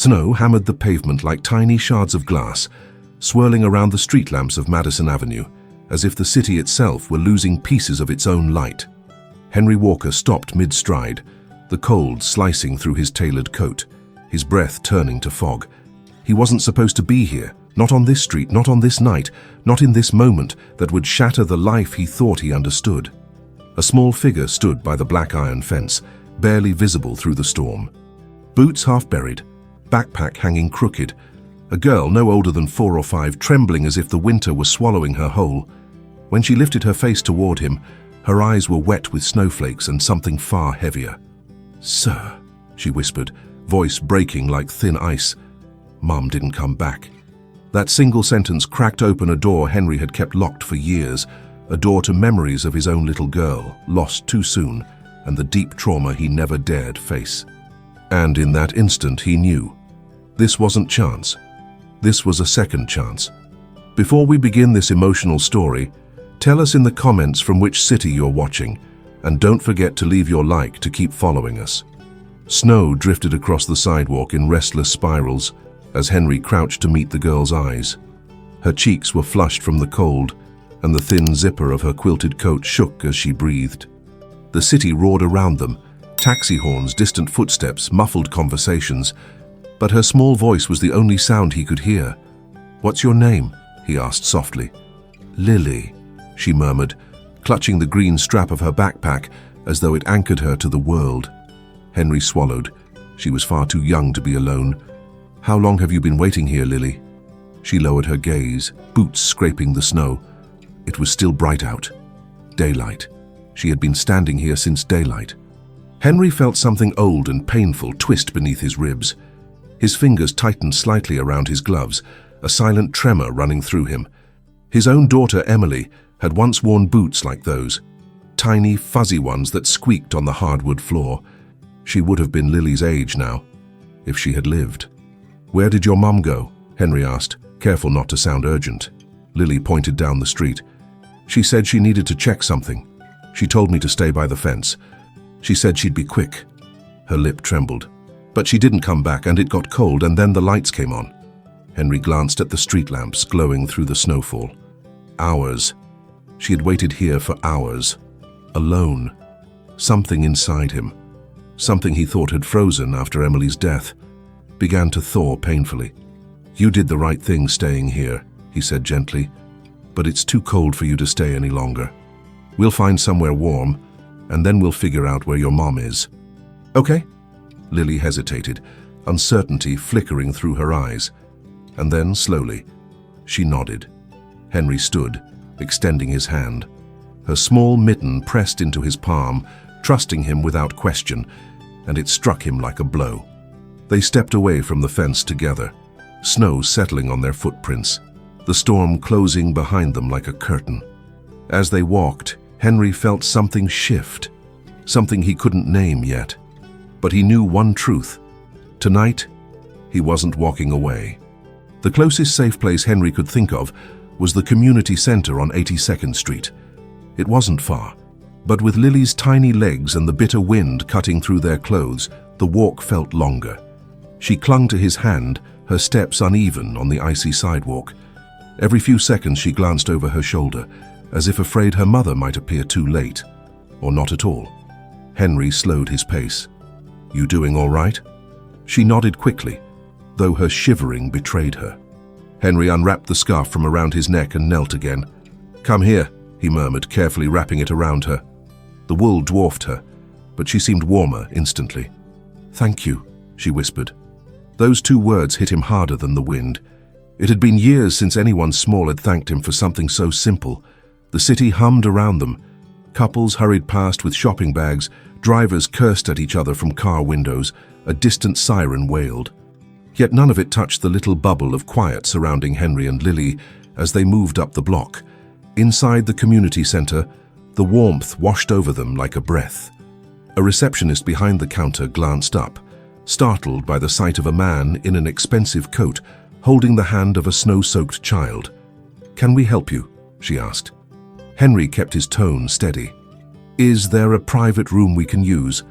Snow hammered the pavement like tiny shards of glass, swirling around the street lamps of Madison Avenue, as if the city itself were losing pieces of its own light. Henry Walker stopped mid-stride, the cold slicing through his tailored coat, his breath turning to fog. He wasn't supposed to be here, not on this street, not on this night, not in this moment that would shatter the life he thought he understood. A small figure stood by the black iron fence, barely visible through the storm. Boots half buried, backpack hanging crooked, a girl no older than 4 or 5, trembling as if the winter was swallowing her whole. When she lifted her face toward him, her eyes were wet with snowflakes and something far heavier. "Sir," she whispered, voice breaking like thin ice. Mum didn't come back. That single sentence cracked open a door Henry had kept locked for years, a door to memories of his own little girl, lost too soon, and the deep trauma he never dared face. And in that instant he knew. This wasn't chance. This was a second chance. Before we begin this emotional story, tell us in the comments from which city you're watching, and don't forget to leave your like to keep following us. Snow drifted across the sidewalk in restless spirals as Henry crouched to meet the girl's eyes. Her cheeks were flushed from the cold, and the thin zipper of her quilted coat shook as she breathed. The city roared around them, taxi horns, distant footsteps, muffled conversations, but her small voice was the only sound he could hear. "What's your name?" he asked softly. "Lily," she murmured, clutching the green strap of her backpack as though it anchored her to the world. Henry swallowed. She was far too young to be alone. "How long have you been waiting here, Lily?" She lowered her gaze, boots scraping the snow. It was still bright out. Daylight. She had been standing here since daylight. Henry felt something old and painful twist beneath his ribs. His fingers tightened slightly around his gloves, a silent tremor running through him. His own daughter, Emily, had once worn boots like those, tiny, fuzzy ones that squeaked on the hardwood floor. She would have been Lily's age now, if she had lived. "Where did your mum go?" Henry asked, careful not to sound urgent. Lily pointed down the street. "She said she needed to check something. She told me to stay by the fence. She said she'd be quick." Her lip trembled. "But she didn't come back, and it got cold, and then the lights came on." Henry glanced at the street lamps glowing through the snowfall. Hours. She had waited here for hours. Alone. Something inside him, something he thought had frozen after Emily's death, began to thaw painfully. "You did the right thing staying here," he said gently, "but it's too cold for you to stay any longer. We'll find somewhere warm, and then we'll figure out where your mom is." "Okay?" Lily hesitated, uncertainty flickering through her eyes. And then, slowly, she nodded. Henry stood, extending his hand. Her small mitten pressed into his palm, trusting him without question, and it struck him like a blow. They stepped away from the fence together, snow settling on their footprints, the storm closing behind them like a curtain. As they walked, Henry felt something shift, something he couldn't name yet. But he knew one truth. Tonight, he wasn't walking away. The closest safe place Henry could think of was the community center on 82nd Street. It wasn't far, but with Lily's tiny legs and the bitter wind cutting through their clothes, the walk felt longer. She clung to his hand, her steps uneven on the icy sidewalk. Every few seconds she glanced over her shoulder, as if afraid her mother might appear too late, or not at all. Henry slowed his pace. "You doing all right?" She nodded quickly, though her shivering betrayed her. Henry unwrapped the scarf from around his neck and knelt again. "Come here," he murmured, carefully wrapping it around her. The wool dwarfed her, but she seemed warmer instantly. "Thank you," she whispered. Those two words hit him harder than the wind. It had been years since anyone small had thanked him for something so simple. The city hummed around them. Couples hurried past with shopping bags, drivers cursed at each other from car windows, a distant siren wailed. Yet none of it touched the little bubble of quiet surrounding Henry and Lily as they moved up the block. Inside the community center, the warmth washed over them like a breath. A receptionist behind the counter glanced up, startled by the sight of a man in an expensive coat holding the hand of a snow-soaked child. "Can we help you?" she asked. Henry kept his tone steady. "Is there a private room we can use?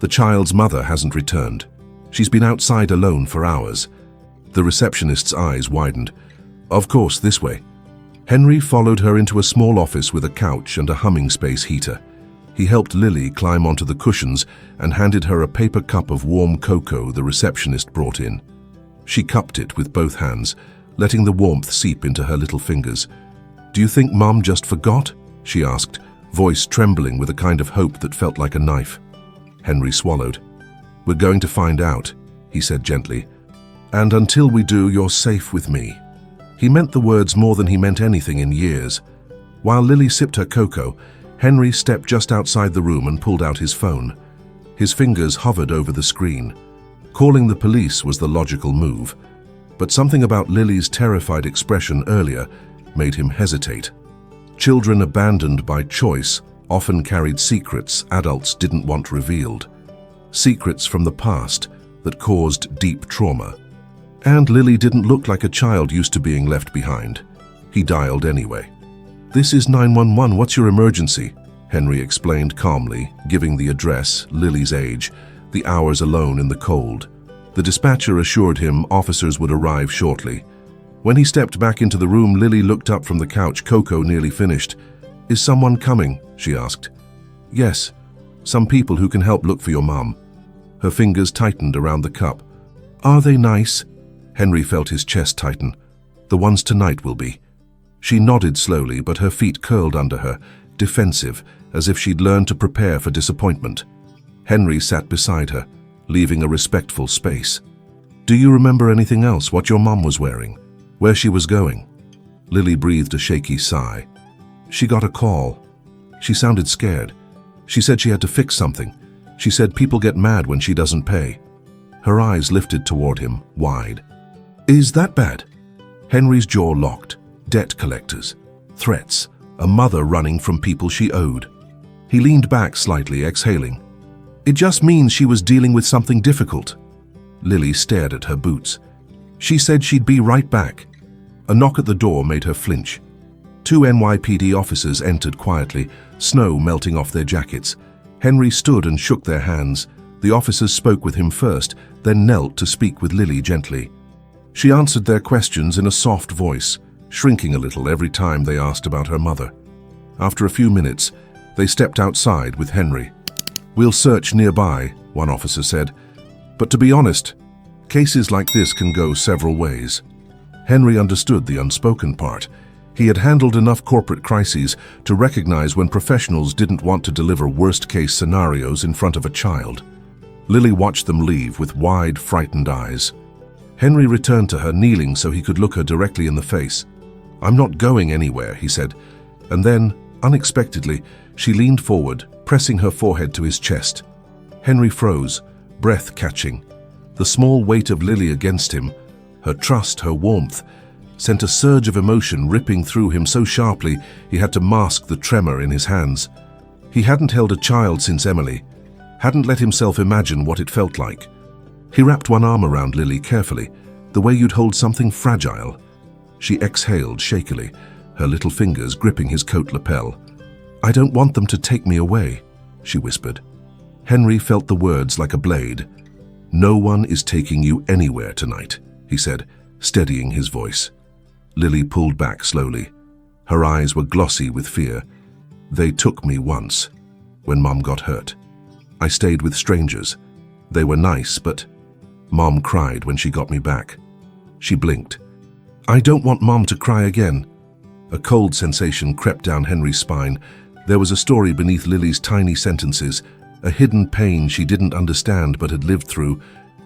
The child's mother hasn't returned." She's been outside alone for hours. The receptionist's eyes widened. Of course, this way. Henry followed her into a small office with a couch and a humming space heater. He helped Lily climb onto the cushions and handed her a paper cup of warm cocoa the receptionist brought in. She cupped it with both hands, letting the warmth seep into her little fingers. "Do you think Mum just forgot?" she asked, voice trembling with a kind of hope that felt like a knife. Henry swallowed. "We're going to find out," he said gently. "And until we do, you're safe with me." He meant the words more than he meant anything in years. While Lily sipped her cocoa, Henry stepped just outside the room and pulled out his phone. His fingers hovered over the screen. Calling the police was the logical move, but something about Lily's terrified expression earlier made him hesitate. Children abandoned by choice often carried secrets adults didn't want revealed. Secrets from the past that caused deep trauma. And Lily didn't look like a child used to being left behind. He dialed anyway. "This is 911, what's your emergency?" Henry explained calmly, giving the address, Lily's age, the hours alone in the cold. The dispatcher assured him officers would arrive shortly. When he stepped back into the room, Lily looked up from the couch, cocoa nearly finished. "Is someone coming?" she asked. "Yes, some people who can help look for your mum." Her fingers tightened around the cup. "Are they nice?" Henry felt his chest tighten. "The ones tonight will be." She nodded slowly, but her feet curled under her, defensive, as if she'd learned to prepare for disappointment. Henry sat beside her, leaving a respectful space. "Do you remember anything else, what your mum was wearing? Where she was going?" Lily breathed a shaky sigh. "She got a call. She sounded scared. She said she had to fix something. She said people get mad when she doesn't pay." Her eyes lifted toward him, wide. "Is that bad?" Henry's jaw locked. Debt collectors. Threats. A mother running from people she owed. He leaned back slightly, exhaling. "It just means she was dealing with something difficult." Lily stared at her boots. "She said she'd be right back." A knock at the door made her flinch. 2 NYPD officers entered quietly, snow melting off their jackets. Henry stood and shook their hands. The officers spoke with him first, then knelt to speak with Lily gently. She answered their questions in a soft voice, shrinking a little every time they asked about her mother. After a few minutes, they stepped outside with Henry. "We'll search nearby," one officer said. "But to be honest, cases like this can go several ways." Henry understood the unspoken part. He had handled enough corporate crises to recognize when professionals didn't want to deliver worst-case scenarios in front of a child. Lily watched them leave with wide, frightened eyes. Henry returned to her, kneeling so he could look her directly in the face. "I'm not going anywhere," he said. And then, unexpectedly, she leaned forward, pressing her forehead to his chest. Henry froze, breath catching. The small weight of Lily against him, her trust, her warmth, sent a surge of emotion ripping through him so sharply he had to mask the tremor in his hands. He hadn't held a child since Emily, hadn't let himself imagine what it felt like. He wrapped one arm around Lily carefully, the way you'd hold something fragile. She exhaled shakily, her little fingers gripping his coat lapel. "I don't want them to take me away," she whispered. Henry felt the words like a blade. "No one is taking you anywhere tonight," he said, steadying his voice. Lily pulled back slowly. Her eyes were glossy with fear. "They took me once, when Mom got hurt. I stayed with strangers. They were nice, but Mom cried when she got me back." She blinked. "I don't want Mom to cry again." A cold sensation crept down Henry's spine. There was a story beneath Lily's tiny sentences, a hidden pain she didn't understand but had lived through,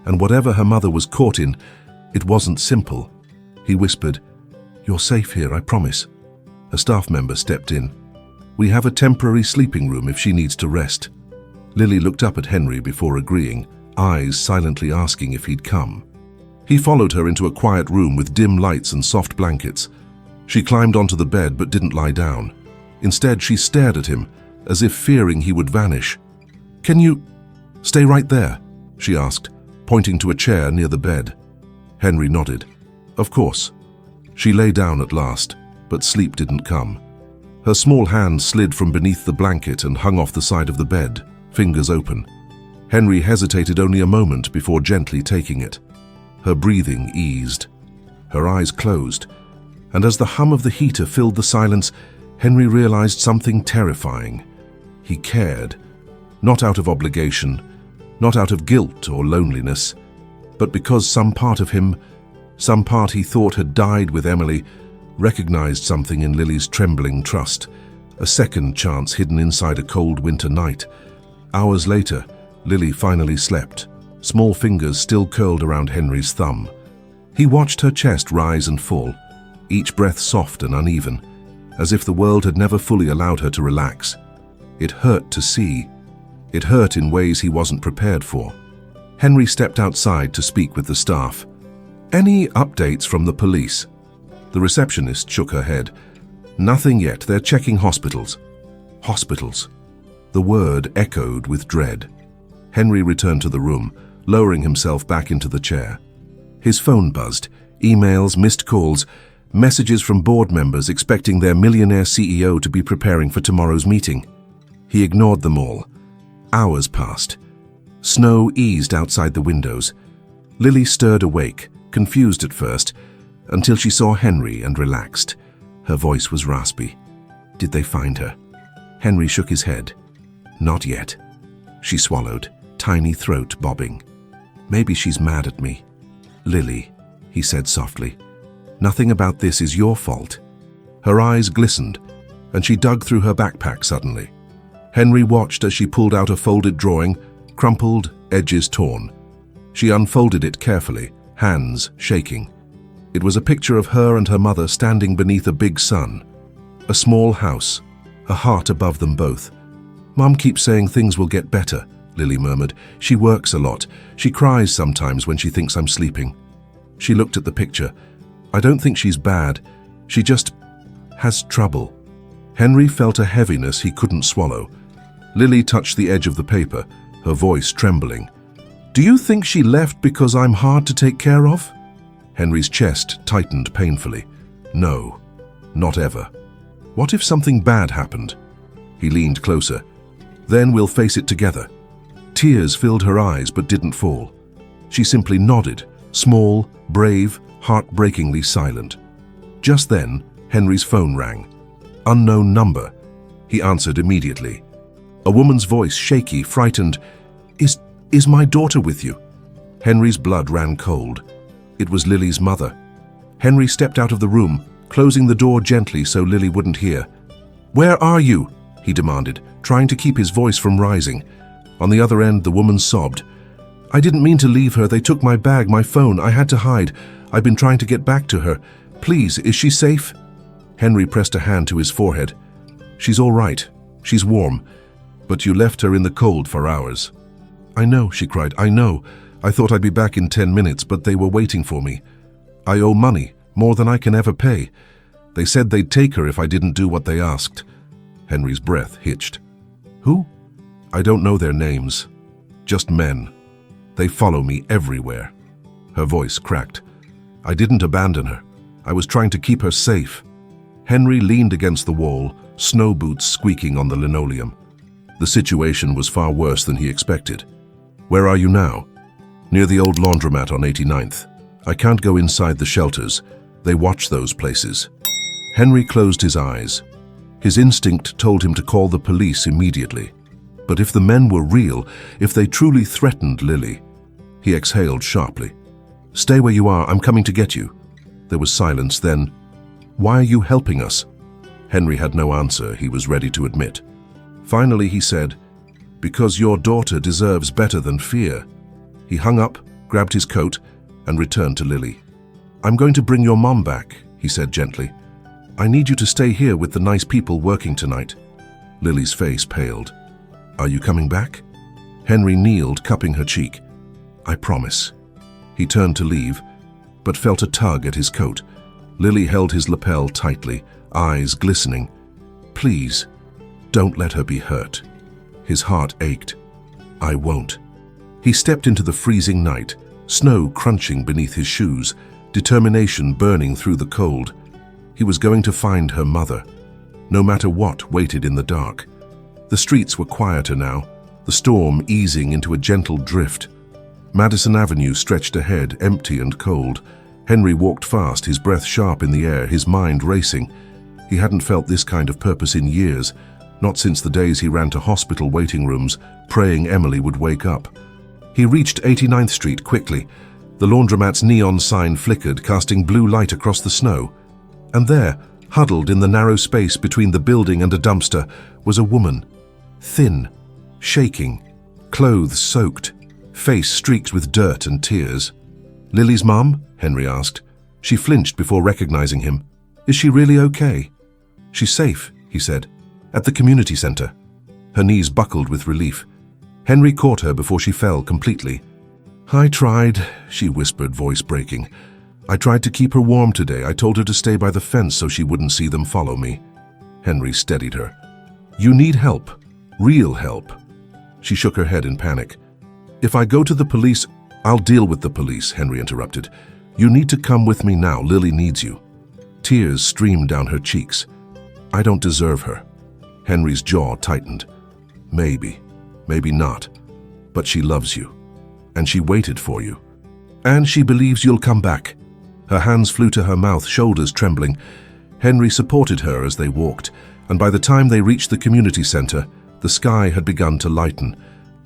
and whatever her mother was caught in, it wasn't simple. He whispered, "You're safe here, I promise." A staff member stepped in. "We have a temporary sleeping room if she needs to rest." Lily looked up at Henry before agreeing, eyes silently asking if he'd come. He followed her into a quiet room with dim lights and soft blankets. She climbed onto the bed but didn't lie down. Instead, she stared at him, as if fearing he would vanish. "Can you stay right there?" she asked, pointing to a chair near the bed. Henry nodded. "Of course." She lay down at last, but sleep didn't come. Her small hand slid from beneath the blanket and hung off the side of the bed, fingers open. Henry hesitated only a moment before gently taking it. Her breathing eased. Her eyes closed, and as the hum of the heater filled the silence, Henry realized something terrifying. He cared, not out of obligation, not out of guilt or loneliness, but because some part of him, some part he thought had died with Emily, recognized something in Lily's trembling trust, a second chance hidden inside a cold winter night. Hours later, Lily finally slept, small fingers still curled around Henry's thumb. He watched her chest rise and fall, each breath soft and uneven, as if the world had never fully allowed her to relax. It hurt to see. It hurt in ways he wasn't prepared for. Henry stepped outside to speak with the staff. "Any updates from the police?" The receptionist shook her head. "Nothing yet. They're checking hospitals." Hospitals. The word echoed with dread. Henry returned to the room, lowering himself back into the chair. His phone buzzed. Emails, missed calls, messages from board members expecting their millionaire CEO to be preparing for tomorrow's meeting. He ignored them all. Hours passed. Snow eased outside the windows. Lily stirred awake, confused at first, until she saw Henry and relaxed. Her voice was raspy. "Did they find her?" Henry shook his head. "Not yet." She swallowed, tiny throat bobbing. "Maybe she's mad at me." "Lily," he said softly, "nothing about this is your fault." Her eyes glistened, and she dug through her backpack suddenly. Henry watched as she pulled out a folded drawing, crumpled, edges torn. She unfolded it carefully, hands shaking. It was a picture of her and her mother standing beneath a big sun. A small house, a heart above them both. "Mom keeps saying things will get better," Lily murmured. "She works a lot. She cries sometimes when she thinks I'm sleeping." She looked at the picture. "I don't think she's bad. She just has trouble." Henry felt a heaviness he couldn't swallow. Lily touched the edge of the paper, her voice trembling. "Do you think she left because I'm hard to take care of?" Henry's chest tightened painfully. "No, not ever." "What if something bad happened?" He leaned closer. "Then we'll face it together." Tears filled her eyes but didn't fall. She simply nodded, small, brave, heartbreakingly silent. Just then, Henry's phone rang. Unknown number. He answered immediately. A woman's voice, shaky, frightened. Is my daughter with you?" Henry's blood ran cold. It was Lily's mother. Henry stepped out of the room, closing the door gently so Lily wouldn't hear. "Where are you?" he demanded, trying to keep his voice from rising. On the other end, the woman sobbed. "I didn't mean to leave her. They took my bag, my phone. I had to hide. I've been trying to get back to her. Please, is she safe?" Henry pressed a hand to his forehead. "She's all right. She's warm. But you left her in the cold for hours." "I know," she cried. "I know. I thought I'd be back in 10 minutes, but they were waiting for me. I owe money, more than I can ever pay. They said they'd take her if I didn't do what they asked." Henry's breath hitched. "Who?" "I don't know their names. Just men. They follow me everywhere." Her voice cracked. "I didn't abandon her. I was trying to keep her safe." Henry leaned against the wall, snow boots squeaking on the linoleum. The situation was far worse than he expected. "Where are you now?" "Near the old laundromat on 89th. I can't go inside the shelters. They watch those places." Henry closed his eyes. His instinct told him to call the police immediately. But if the men were real, if they truly threatened Lily... He exhaled sharply. "Stay where you are. I'm coming to get you." There was silence. Then, "Why are you helping us?" Henry had no answer, he was ready to admit. Finally he said, "Because your daughter deserves better than fear." He hung up, grabbed his coat, and returned to Lily. "I'm going to bring your mom back," he said gently. "I need you to stay here with the nice people working tonight." Lily's face paled. "Are you coming back?" Henry kneeled, cupping her cheek. "I promise." He turned to leave, but felt a tug at his coat. Lily held his lapel tightly, eyes glistening. "Please, don't let her be hurt." His heart ached. "I won't." He stepped into the freezing night, snow crunching beneath his shoes, determination burning through the cold. He was going to find her mother, no matter what waited in the dark. The streets were quieter now, the storm easing into a gentle drift. Madison Avenue stretched ahead, empty and cold. Henry walked fast, his breath sharp in the air, his mind racing. He hadn't felt this kind of purpose in years, not since the days he ran to hospital waiting rooms, praying Emily would wake up. He reached 89th Street quickly. The laundromat's neon sign flickered, casting blue light across the snow. And there, huddled in the narrow space between the building and a dumpster, was a woman. Thin, shaking, clothes soaked, face streaked with dirt and tears. "Lily's mum?" Henry asked. She flinched before recognizing him. "Is she really okay?" "She's safe," he said. "At the community center." Her knees buckled with relief. Henry caught her before she fell completely. "I tried," she whispered, voice breaking. "I tried to keep her warm today. I told her to stay by the fence so she wouldn't see them follow me." Henry steadied her. "You need help. Real help." She shook her head in panic. "If I go to the police—" "I'll deal with the police," Henry interrupted. "You need to come with me now. Lily needs you." Tears streamed down her cheeks. "I don't deserve her." Henry's jaw tightened. "Maybe, maybe not. But she loves you. And she waited for you. And she believes you'll come back." Her hands flew to her mouth, shoulders trembling. Henry supported her as they walked, and by the time they reached the community center, the sky had begun to lighten,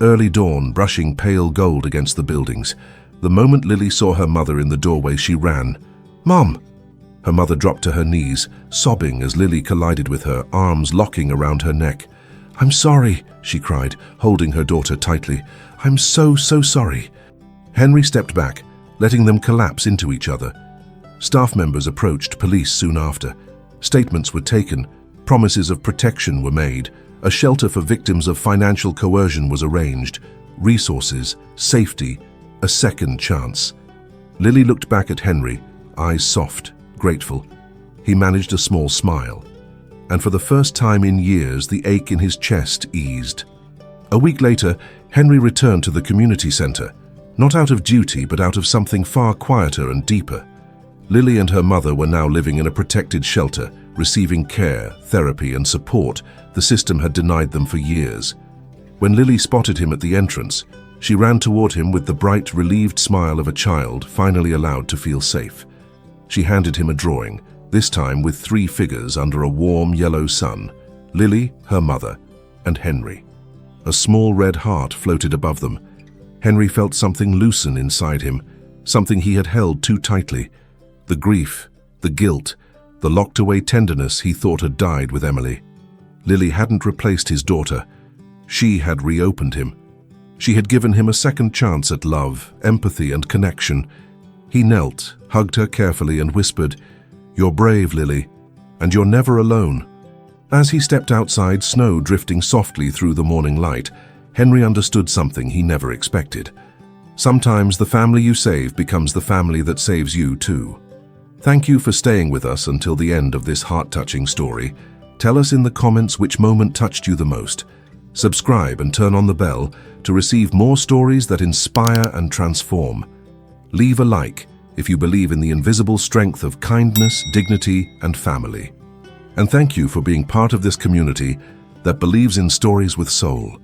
early dawn brushing pale gold against the buildings. The moment Lily saw her mother in the doorway, she ran. "Mom!" Her mother dropped to her knees, sobbing as Lily collided with her, arms locking around her neck. "I'm sorry," she cried, holding her daughter tightly. "I'm so sorry." Henry stepped back, letting them collapse into each other. Staff members approached, police soon after. Statements were taken, promises of protection were made, a shelter for victims of financial coercion was arranged, resources, safety, a second chance. Lily looked back at Henry, eyes soft, grateful. He managed a small smile. And for the first time in years, the ache in his chest eased. A week later, Henry returned to the community center, not out of duty, but out of something far quieter and deeper. Lily and her mother were now living in a protected shelter, receiving care, therapy, and support the system had denied them for years. When Lily spotted him at the entrance, she ran toward him with the bright, relieved smile of a child finally allowed to feel safe. She handed him a drawing, this time with 3 figures under a warm yellow sun: Lily, her mother, and Henry. A small red heart floated above them. Henry felt something loosen inside him, something he had held too tightly. The grief, the guilt, the locked-away tenderness he thought had died with Emily. Lily hadn't replaced his daughter. She had reopened him. She had given him a second chance at love, empathy, and connection. He knelt, hugged her carefully, and whispered, "You're brave, Lily, and you're never alone." As he stepped outside, snow drifting softly through the morning light, Henry understood something he never expected. Sometimes the family you save becomes the family that saves you too. Thank you for staying with us until the end of this heart-touching story. Tell us in the comments which moment touched you the most. Subscribe and turn on the bell to receive more stories that inspire and transform. Leave a like if you believe in the invisible strength of kindness, dignity, and family. And thank you for being part of this community that believes in stories with soul.